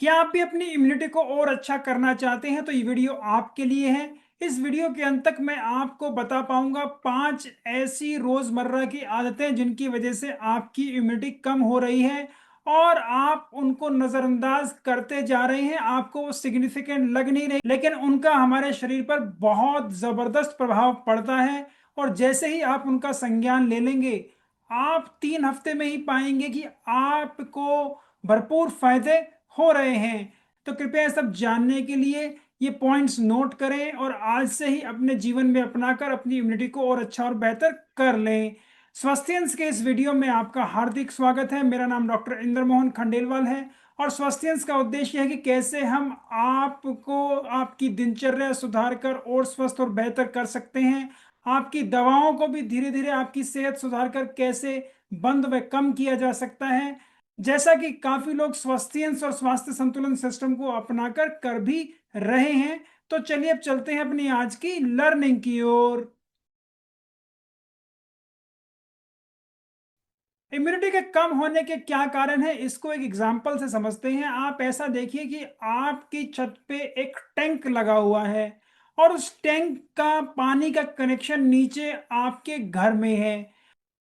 क्या आप भी अपनी इम्यूनिटी को और अच्छा करना चाहते हैं तो ये वीडियो आपके लिए है। इस वीडियो के अंत तक मैं आपको बता पाऊंगा 5 ऐसी रोजमर्रा की आदतें जिनकी वजह से आपकी इम्यूनिटी कम हो रही है और आप उनको नजरअंदाज करते जा रहे हैं। आपको वो सिग्निफिकेंट लग नहीं रही, लेकिन उनका हमारे शरीर पर बहुत जबरदस्त प्रभाव पड़ता है। और जैसे ही आप उनका संज्ञान ले लेंगे, आप 3 हफ्ते में ही पाएंगे कि आपको भरपूर फायदे हो रहे हैं। तो कृपया ये सब जानने के लिए ये पॉइंट्स नोट करें और आज से ही अपने जीवन में अपनाकर अपनी इम्यूनिटी को और अच्छा और बेहतर कर लें। स्वास्थ्यंश के इस वीडियो में आपका हार्दिक स्वागत है। मेरा नाम डॉक्टर इंद्र मोहन खंडेलवाल है और स्वास्थ्यंश का उद्देश्य है कि कैसे हम आपको आपकी दिनचर्या सुधार कर और स्वस्थ और बेहतर कर सकते हैं। आपकी दवाओं को भी धीरे धीरे आपकी सेहत सुधार कर कैसे बंद व कम किया जा सकता है, जैसा कि काफी लोग स्वास्थ्यंश और स्वास्थ्य संतुलन सिस्टम को अपनाकर कर भी रहे हैं। तो चलिए अब चलते हैं अपनी आज की लर्निंग की ओर। इम्यूनिटी के कम होने के क्या कारण है, इसको एक एग्जाम्पल से समझते हैं। आप ऐसा देखिए कि आपकी छत पे एक टैंक लगा हुआ है और उस टैंक का पानी का कनेक्शन नीचे आपके घर में है।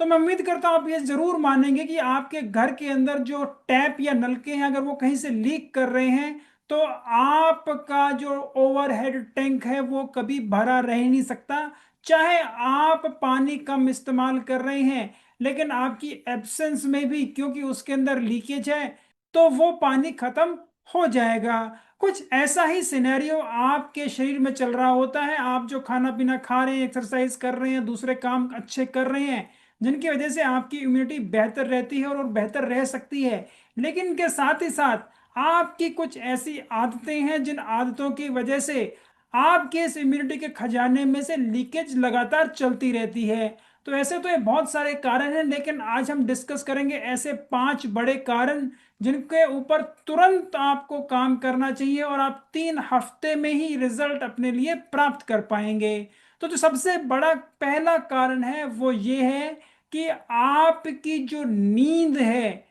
तो मैं उम्मीद करता हूं आप ये जरूर मानेंगे कि आपके घर के अंदर जो टैप या नलके हैं, अगर वो कहीं से लीक कर रहे हैं तो आपका जो ओवरहेड टैंक है वो कभी भरा रह नहीं सकता। चाहे आप पानी कम इस्तेमाल कर रहे हैं, लेकिन आपकी एब्सेंस में भी क्योंकि उसके अंदर लीकेज है तो वो पानी खत्म हो जाएगा। कुछ ऐसा ही सिनेरियो आपके शरीर में चल रहा होता है। आप जो खाना पीना खा रहे हैं, एक्सरसाइज कर रहे हैं, दूसरे काम अच्छे कर रहे हैं, जिनकी वजह से आपकी इम्यूनिटी बेहतर रहती है और बेहतर रह सकती है। लेकिन इनके साथ ही साथ आपकी कुछ ऐसी आदतें हैं जिन आदतों की वजह से आपके इस इम्यूनिटी के खजाने में से लीकेज लगातार चलती रहती है। तो ऐसे तो ये बहुत सारे कारण हैं, लेकिन आज हम डिस्कस करेंगे ऐसे 5 बड़े कारण जिनके ऊपर तुरंत आपको काम करना चाहिए और आप 3 हफ्ते में ही रिजल्ट अपने लिए प्राप्त कर पाएंगे। तो जो सबसे बड़ा पहला कारण है वो ये है कि आपकी जो नींद है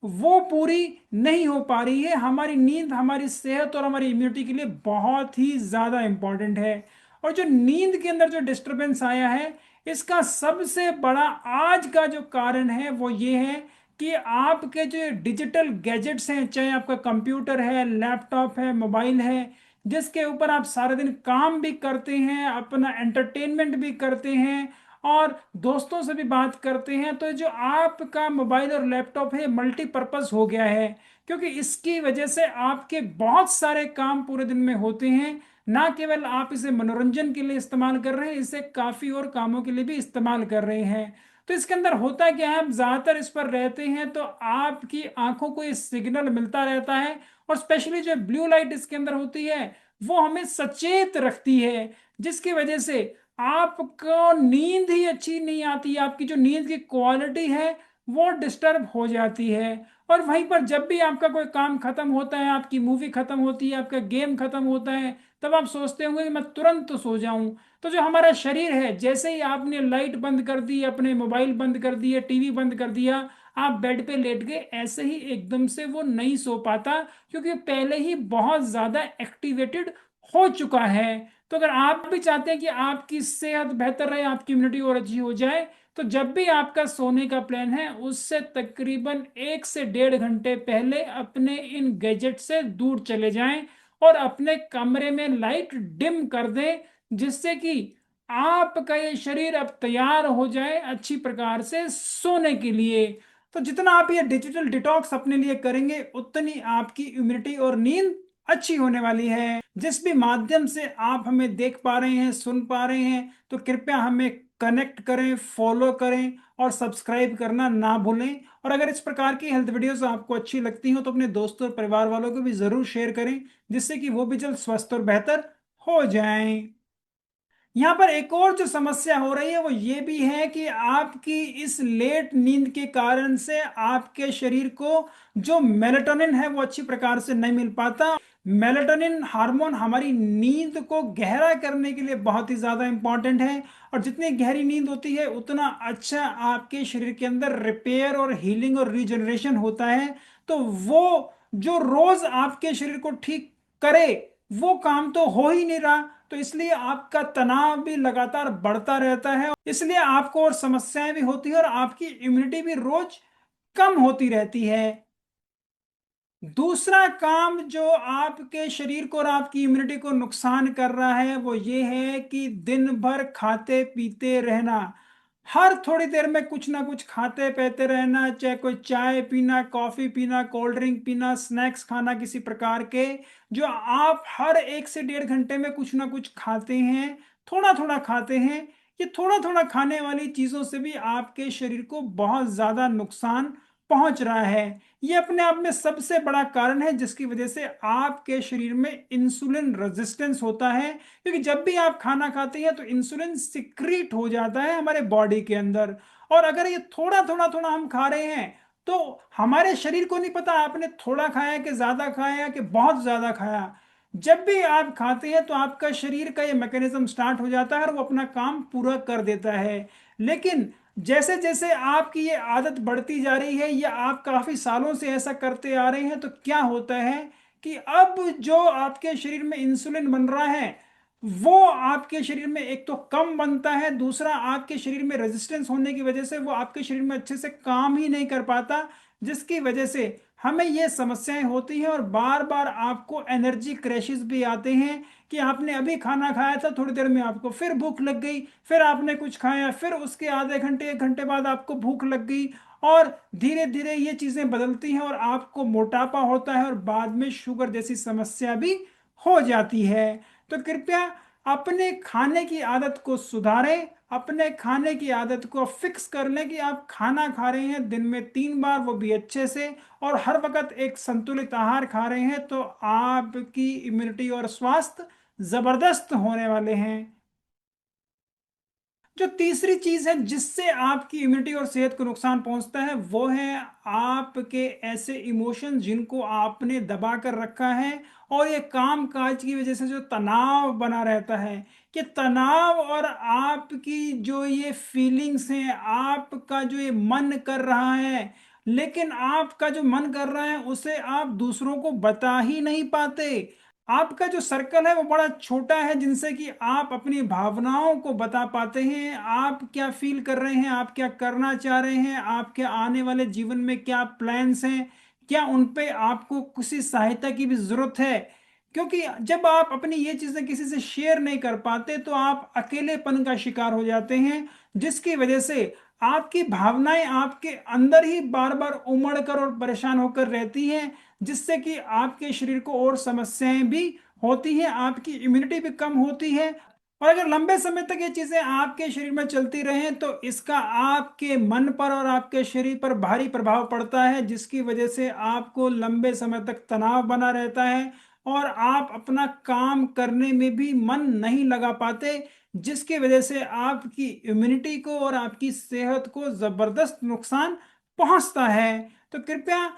वो पूरी नहीं हो पा रही है। हमारी नींद हमारी सेहत और हमारी इम्यूनिटी के लिए बहुत ही ज्यादा इंपॉर्टेंट है। और जो नींद के अंदर जो डिस्टरबेंस आया है, इसका सबसे बड़ा आज का जो कारण है वो ये है कि आपके जो डिजिटल गैजेट्स हैं, चाहे आपका कंप्यूटर है, लैपटॉप है, मोबाइल है, जिसके ऊपर आप सारा दिन काम भी करते हैं, अपना एंटरटेनमेंट भी करते हैं और दोस्तों से भी बात करते हैं, तो जो आपका मोबाइल और लैपटॉप है मल्टीपर्पज हो गया है। क्योंकि इसकी वजह से आपके बहुत सारे काम पूरे दिन में होते हैं। ना केवल आप इसे मनोरंजन के लिए इस्तेमाल कर रहे हैं, इसे काफी और कामों के लिए भी इस्तेमाल कर रहे हैं। तो इसके अंदर होता क्या है, आप ज्यादातर इस पर रहते हैं तो आपकी आंखों को ये सिग्नल मिलता रहता है और स्पेशली जो ब्लू लाइट इसके अंदर होती है वो हमें सचेत रखती है, जिसकी वजह से आपको नींद ही अच्छी नहीं आती। आपकी जो नींद की क्वालिटी है वो डिस्टर्ब हो जाती है। और वहीं पर जब भी आपका कोई काम खत्म होता है, आपकी मूवी खत्म होती है, आपका गेम खत्म होता है, तब आप सोचते होंगे कि मैं तुरंत तो सो जाऊं। तो जो हमारा शरीर है, जैसे ही आपने लाइट बंद कर दी, अपने मोबाइल बंद कर दिए, टीवी बंद कर दिया, आप बेड पे लेट गए, ऐसे ही एकदम से वो नहीं सो पाता, क्योंकि पहले ही बहुत ज्यादा एक्टिवेटेड हो चुका है। तो अगर आप भी चाहते हैं कि आपकी सेहत बेहतर रहे, आपकी इम्यूनिटी और अच्छी हो जाए, तो जब भी आपका सोने का प्लान है उससे तकरीबन 1 से 1.5 घंटे पहले अपने इन गैजेट से दूर चले जाएं और अपने कमरे में लाइट डिम कर दें, जिससे कि आपका ये शरीर अब तैयार हो जाए अच्छी प्रकार से सोने के लिए। तो जितना आप ये डिजिटल डिटॉक्स अपने लिए करेंगे, उतनी आपकी इम्यूनिटी और नींद अच्छी होने वाली है। जिस भी माध्यम से आप हमें देख पा रहे हैं, सुन पा रहे हैं, तो कृपया हमें कनेक्ट करें, फॉलो करें और सब्सक्राइब करना ना भूलें। और अगर इस प्रकार की हेल्थ वीडियोस आपको अच्छी लगती हो तो अपने दोस्तों और परिवार वालों को भी जरूर शेयर करें, जिससे कि वो भी जल्द स्वस्थ और बेहतर हो जाएं। यहाँ पर एक और जो समस्या हो रही है वो ये भी है कि आपकी इस लेट नींद के कारण से आपके शरीर को जो मेलाटोनिन है वो अच्छी प्रकार से नहीं मिल पाता। मेलाटोनिन हार्मोन हमारी नींद को गहरा करने के लिए बहुत ही ज्यादा इंपॉर्टेंट है और जितनी गहरी नींद होती है उतना अच्छा आपके शरीर के अंदर रिपेयर और हीलिंग और रीजनरेशन होता है। तो वो जो रोज आपके शरीर को ठीक करे वो काम तो हो ही नहीं रहा। तो इसलिए आपका तनाव भी लगातार बढ़ता रहता है, इसलिए आपको और समस्याएं भी होती है और आपकी इम्यूनिटी भी रोज कम होती रहती है। दूसरा काम जो आपके शरीर को और आपकी इम्यूनिटी को नुकसान कर रहा है वो ये है कि दिन भर खाते पीते रहना। हर थोड़ी देर में कुछ ना कुछ खाते पीते रहना, चाहे कोई चाय पीना, कॉफी पीना, कोल्ड ड्रिंक पीना, स्नैक्स खाना किसी प्रकार के, जो आप हर 1 से 1.5 घंटे में कुछ ना कुछ खाते हैं, थोड़ा थोड़ा खाते हैं। ये थोड़ा थोड़ा खाने वाली चीजों से भी आपके शरीर को बहुत ज्यादा नुकसान पहुंच रहा है। ये अपने आप में सबसे बड़ा कारण है जिसकी वजह से आपके शरीर में इंसुलिन रेजिस्टेंस होता है, क्योंकि जब भी आप खाना खाते हैं तो इंसुलिन सिक्रीट हो जाता है हमारे बॉडी के अंदर। और अगर ये थोड़ा थोड़ा थोड़ा हम खा रहे हैं तो हमारे शरीर को नहीं पता आपने थोड़ा खाया कि ज्यादा खाया कि बहुत ज्यादा खाया। जब भी आप खाते हैं तो आपका शरीर का ये मैकेनिज्म स्टार्ट हो जाता है और वो अपना काम पूरा कर देता है। लेकिन जैसे जैसे आपकी ये आदत बढ़ती जा रही है या आप काफी सालों से ऐसा करते आ रहे हैं तो क्या होता है कि अब जो आपके शरीर में इंसुलिन बन रहा है वो आपके शरीर में एक तो कम बनता है, दूसरा आपके शरीर में रेजिस्टेंस होने की वजह से वो आपके शरीर में अच्छे से काम ही नहीं कर पाता, जिसकी वजह से हमें ये समस्याएं होती हैं और बार बार आपको एनर्जी क्रैशेस भी आते हैं कि आपने अभी खाना खाया था, थोड़ी देर में आपको फिर भूख लग गई, फिर आपने कुछ खाया, फिर उसके आधे घंटे 1 घंटे बाद आपको भूख लग गई, और धीरे धीरे ये चीजें बदलती हैं और आपको मोटापा होता है और बाद में शुगर जैसी समस्या भी हो जाती है। तो कृपया अपने खाने की आदत को सुधारें, अपने खाने की आदत को फिक्स कर लें कि आप खाना खा रहे हैं दिन में 3 बार, वो भी अच्छे से, और हर वक्त एक संतुलित आहार खा रहे हैं, तो आपकी इम्यूनिटी और स्वास्थ्य जबरदस्त होने वाले हैं। जो तीसरी चीज है जिससे आपकी इम्यूनिटी और सेहत को नुकसान पहुंचता है वो है आपके ऐसे इमोशन जिनको आपने दबा कर रखा है, और ये काम काज की वजह से जो तनाव बना रहता है। कि तनाव और आपकी जो ये फीलिंग्स हैं, आपका जो ये मन कर रहा है, लेकिन आपका जो मन कर रहा है उसे आप दूसरों को बता ही नहीं पाते। आपका जो सर्कल है वो बड़ा छोटा है जिनसे कि आप अपनी भावनाओं को बता पाते हैं, आप क्या फील कर रहे हैं, आप क्या करना चाह रहे हैं, आपके आने वाले जीवन में क्या प्लान्स हैं, क्या उन पे आपको किसी सहायता की भी जरूरत है। क्योंकि जब आप अपनी ये चीजें किसी से शेयर नहीं कर पाते तो आप अकेलेपन का शिकार हो जाते हैं, जिसकी वजह से आपकी भावनाएं आपके अंदर ही बार बार उमड़ कर और परेशान होकर रहती हैं, जिससे कि आपके शरीर को और समस्याएं भी होती हैं, आपकी इम्यूनिटी भी कम होती है। और अगर लंबे समय तक ये चीजें आपके शरीर में चलती रहें तो इसका आपके मन पर और आपके शरीर पर भारी प्रभाव पड़ता है, जिसकी वजह से आपको लंबे समय तक तनाव बना रहता है और आप अपना काम करने में भी मन नहीं लगा पाते, जिसकी वजह से आपकी इम्यूनिटी को और आपकी सेहत को जबरदस्त नुकसान पहुंचता है। तो कृपया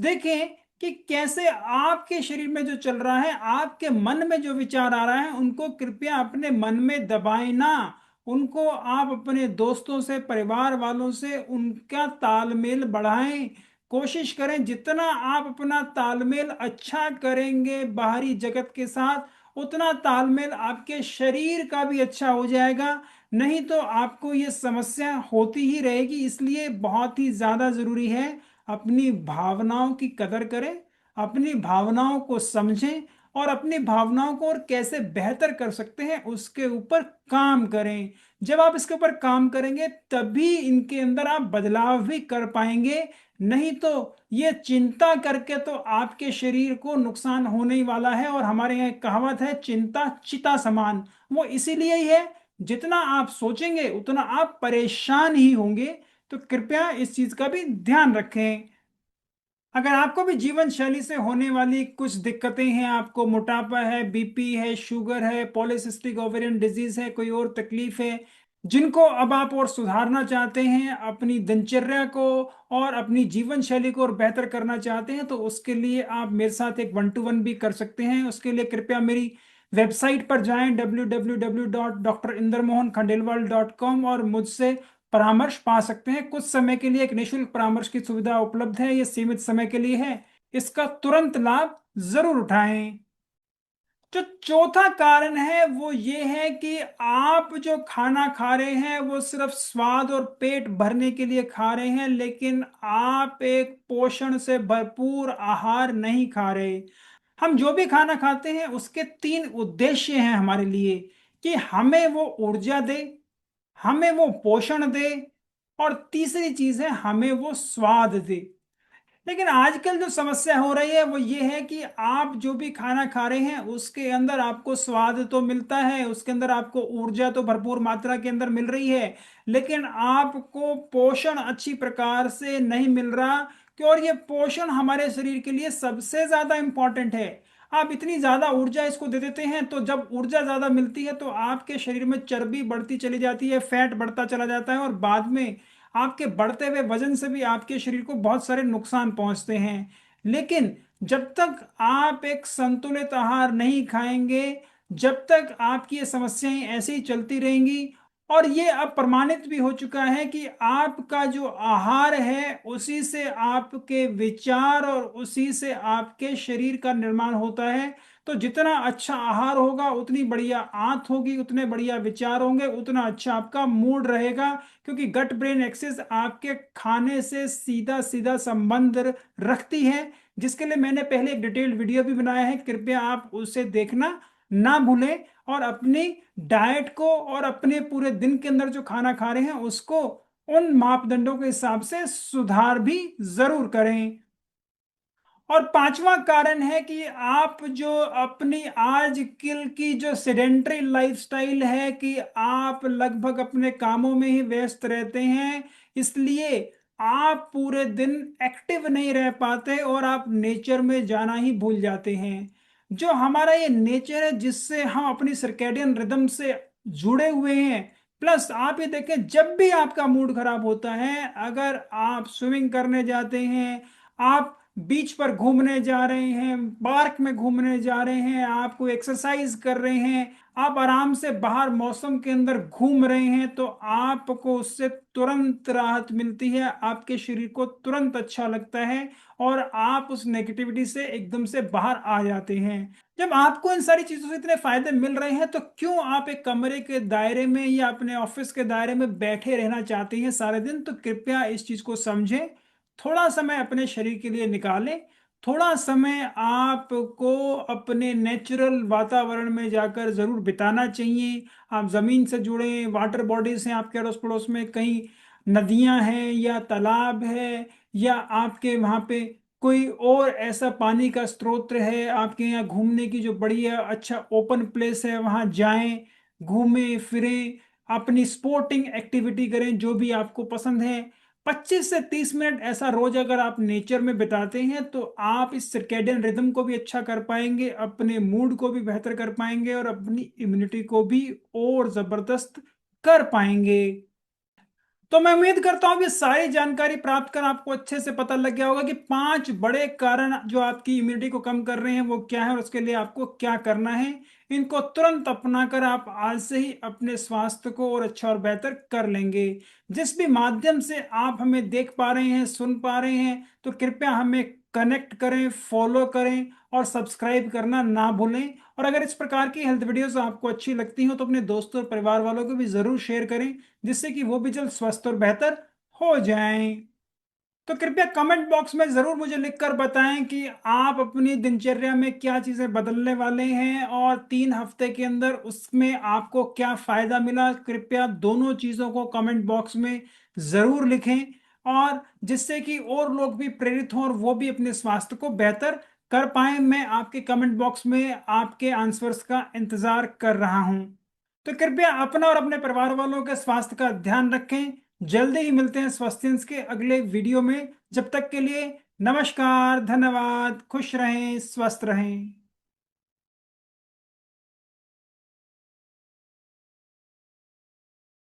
देखें कि कैसे आपके शरीर में जो चल रहा है, आपके मन में जो विचार आ रहा है, उनको कृपया अपने मन में दबाएं ना। उनको आप अपने दोस्तों से, परिवार वालों से उनका तालमेल बढ़ाएं। कोशिश करें जितना आप अपना तालमेल अच्छा करेंगे बाहरी जगत के साथ, उतना तालमेल आपके शरीर का भी अच्छा हो जाएगा। नहीं तो आपको ये समस्या होती ही रहेगी। इसलिए बहुत ही ज्यादा जरूरी है अपनी भावनाओं की कदर करें, अपनी भावनाओं को समझें और अपनी भावनाओं को और कैसे बेहतर कर सकते हैं उसके ऊपर काम करें। जब आप इसके ऊपर काम करेंगे तभी इनके अंदर आप बदलाव भी कर पाएंगे। नहीं तो ये चिंता करके तो आपके शरीर को नुकसान होने ही वाला है। और हमारे यहाँ एक कहावत है, चिंता चिता समान। वो इसीलिए ही है, जितना आप सोचेंगे उतना आप परेशान ही होंगे। तो कृपया इस चीज का भी ध्यान रखें। अगर आपको भी जीवन शैली से होने वाली कुछ दिक्कतें हैं, आपको मोटापा है, बीपी है, शुगर है, पॉलीसिस्टिक ओवेरियन डिजीज है, कोई और तकलीफ है, जिनको अब आप और सुधारना चाहते हैं, अपनी दिनचर्या को और अपनी जीवन शैली को और बेहतर करना चाहते हैं, तो उसके लिए आप मेरे साथ एक 1-to-1 भी कर सकते हैं। उसके लिए कृपया मेरी वेबसाइट पर जाएं www.drindermohankhandelwal.com और मुझसे परामर्श पा सकते हैं। कुछ समय के लिए एक निशुल्क परामर्श की सुविधा उपलब्ध है, ये सीमित समय के लिए है। इसका तुरंत लाभ जरूर उठाएं। जो चौथा कारण है वो ये है कि आप जो खाना खा रहे हैं वो सिर्फ स्वाद और पेट भरने के लिए खा रहे हैं, लेकिन आप एक पोषण से भरपूर आहार नहीं खा रहे। हम जो भी खाना खाते हैं उसके तीन उद्देश्य हैं हमारे लिए, कि हमें वो ऊर्जा दे, हमें वो पोषण दे, और तीसरी चीज है हमें वो स्वाद दे। लेकिन आजकल जो समस्या हो रही है वो ये है कि आप जो भी खाना खा रहे हैं उसके अंदर आपको स्वाद तो मिलता है, उसके अंदर आपको ऊर्जा तो भरपूर मात्रा के अंदर मिल रही है, लेकिन आपको पोषण अच्छी प्रकार से नहीं मिल रहा। और ये पोषण हमारे शरीर के लिए सबसे ज्यादा इंपॉर्टेंट है। आप इतनी ज्यादा ऊर्जा इसको दे देते हैं, तो जब ऊर्जा ज्यादा मिलती है तो आपके शरीर में चर्बी बढ़ती चली जाती है, फैट बढ़ता चला जाता है, और बाद में आपके बढ़ते हुए वजन से भी आपके शरीर को बहुत सारे नुकसान पहुंचते हैं। लेकिन जब तक आप एक संतुलित आहार नहीं खाएंगे, जब तक आपकी ये समस्याएं ऐसे ही चलती रहेंगी, और ये अब प्रमाणित भी हो चुका है कि आपका जो आहार है उसी से आपके विचार और उसी से आपके शरीर का निर्माण होता है। तो जितना अच्छा आहार होगा उतनी बढ़िया आंत होगी, उतने बढ़िया विचार होंगे, उतना अच्छा आपका मूड रहेगा। क्योंकि गट ब्रेन एक्सिस आपके खाने से सीधा सीधा संबंध रखती है, जिसके लिए मैंने पहले एक डिटेल्ड वीडियो भी बनाया है, कृपया आप उसे देखना ना भूलें। और अपनी डाइट को और अपने पूरे दिन के अंदर जो खाना खा रहे हैं उसको उन मापदंडों के हिसाब से सुधार भी जरूर करें। और पांचवा कारण है कि आप जो अपनी आजकल की जो सेडेंटरी लाइफस्टाइल है, कि आप लगभग अपने कामों में ही व्यस्त रहते हैं, इसलिए आप पूरे दिन एक्टिव नहीं रह पाते और आप नेचर में जाना ही भूल जाते हैं। जो हमारा ये नेचर है जिससे हम अपनी सर्केडियन रिदम से जुड़े हुए हैं। प्लस आप ये देखें, जब भी आपका मूड खराब होता है, अगर आप स्विमिंग करने जाते हैं, आप बीच पर घूमने जा रहे हैं, पार्क में घूमने जा रहे हैं, आप कोई एक्सरसाइज कर रहे हैं, आप आराम से बाहर मौसम के अंदर घूम रहे हैं, तो आपको उससे तुरंत राहत मिलती है, आपके शरीर को तुरंत अच्छा लगता है, और आप उस नेगेटिविटी से एकदम से बाहर आ जाते हैं। जब आपको इन सारी चीजों से इतने फायदे मिल रहे हैं, तो क्यों आप एक कमरे के दायरे में या अपने ऑफिस के दायरे में बैठे रहना चाहते हैं सारे दिन? तो कृपया इस चीज को समझें, थोड़ा समय अपने शरीर के लिए निकालें, थोड़ा समय आपको अपने नेचुरल वातावरण में जाकर जरूर बिताना चाहिए। आप जमीन से जुड़े, वाटर बॉडीज हैं आपके अड़ोस पड़ोस में, कहीं नदियां हैं या तालाब है, या आपके वहां पे कोई और ऐसा पानी का स्रोत है आपके यहाँ घूमने की जो बढ़िया अच्छा ओपन प्लेस है, वहां जाएं, घूमें फिरें, अपनी स्पोर्टिंग एक्टिविटी करें जो भी आपको पसंद है। 25 से 30 मिनट ऐसा रोज अगर आप नेचर में बिताते हैं तो आप इस सर्केडियन रिदम को भी अच्छा कर पाएंगे, अपने मूड को भी बेहतर कर पाएंगे, और अपनी इम्यूनिटी को भी और जबरदस्त कर पाएंगे। तो मैं उम्मीद करता हूं कि सारी जानकारी प्राप्त कर आपको अच्छे से पता लग गया होगा कि 5 बड़े कारण जो आपकी इम्यूनिटी को कम कर रहे हैं वो क्या है, और उसके लिए आपको क्या करना है। इनको तुरंत अपनाकर आप आज से ही अपने स्वास्थ्य को और अच्छा और बेहतर कर लेंगे। जिस भी माध्यम से आप हमें देख पा रहे हैं, सुन पा रहे हैं, तो कृपया हमें कनेक्ट करें, फॉलो करें, और सब्सक्राइब करना ना भूलें। और अगर इस प्रकार की हेल्थ वीडियोस आपको अच्छी लगती हो तो अपने दोस्तों और परिवार वालों को भी जरूर शेयर करें, जिससे कि वो भी जल्द स्वस्थ और बेहतर हो जाएं। तो कृपया कमेंट बॉक्स में जरूर मुझे लिखकर बताएं कि आप अपनी दिनचर्या में क्या चीजें बदलने वाले हैं, और 3 हफ्ते के अंदर उसमें आपको क्या फायदा मिला। कृपया दोनों चीजों को कमेंट बॉक्स में जरूर लिखें, और जिससे कि और लोग भी प्रेरित हों और वो भी अपने स्वास्थ्य को बेहतर कर पाए। मैं आपके कमेंट बॉक्स में आपके आंसर्स का इंतजार कर रहा हूं। तो कृपया अपना और अपने परिवार वालों के स्वास्थ्य का ध्यान रखें। जल्दी ही मिलते हैं स्वास्थ्य के अगले वीडियो में। जब तक के लिए नमस्कार, धन्यवाद, खुश रहें, स्वस्थ रहें।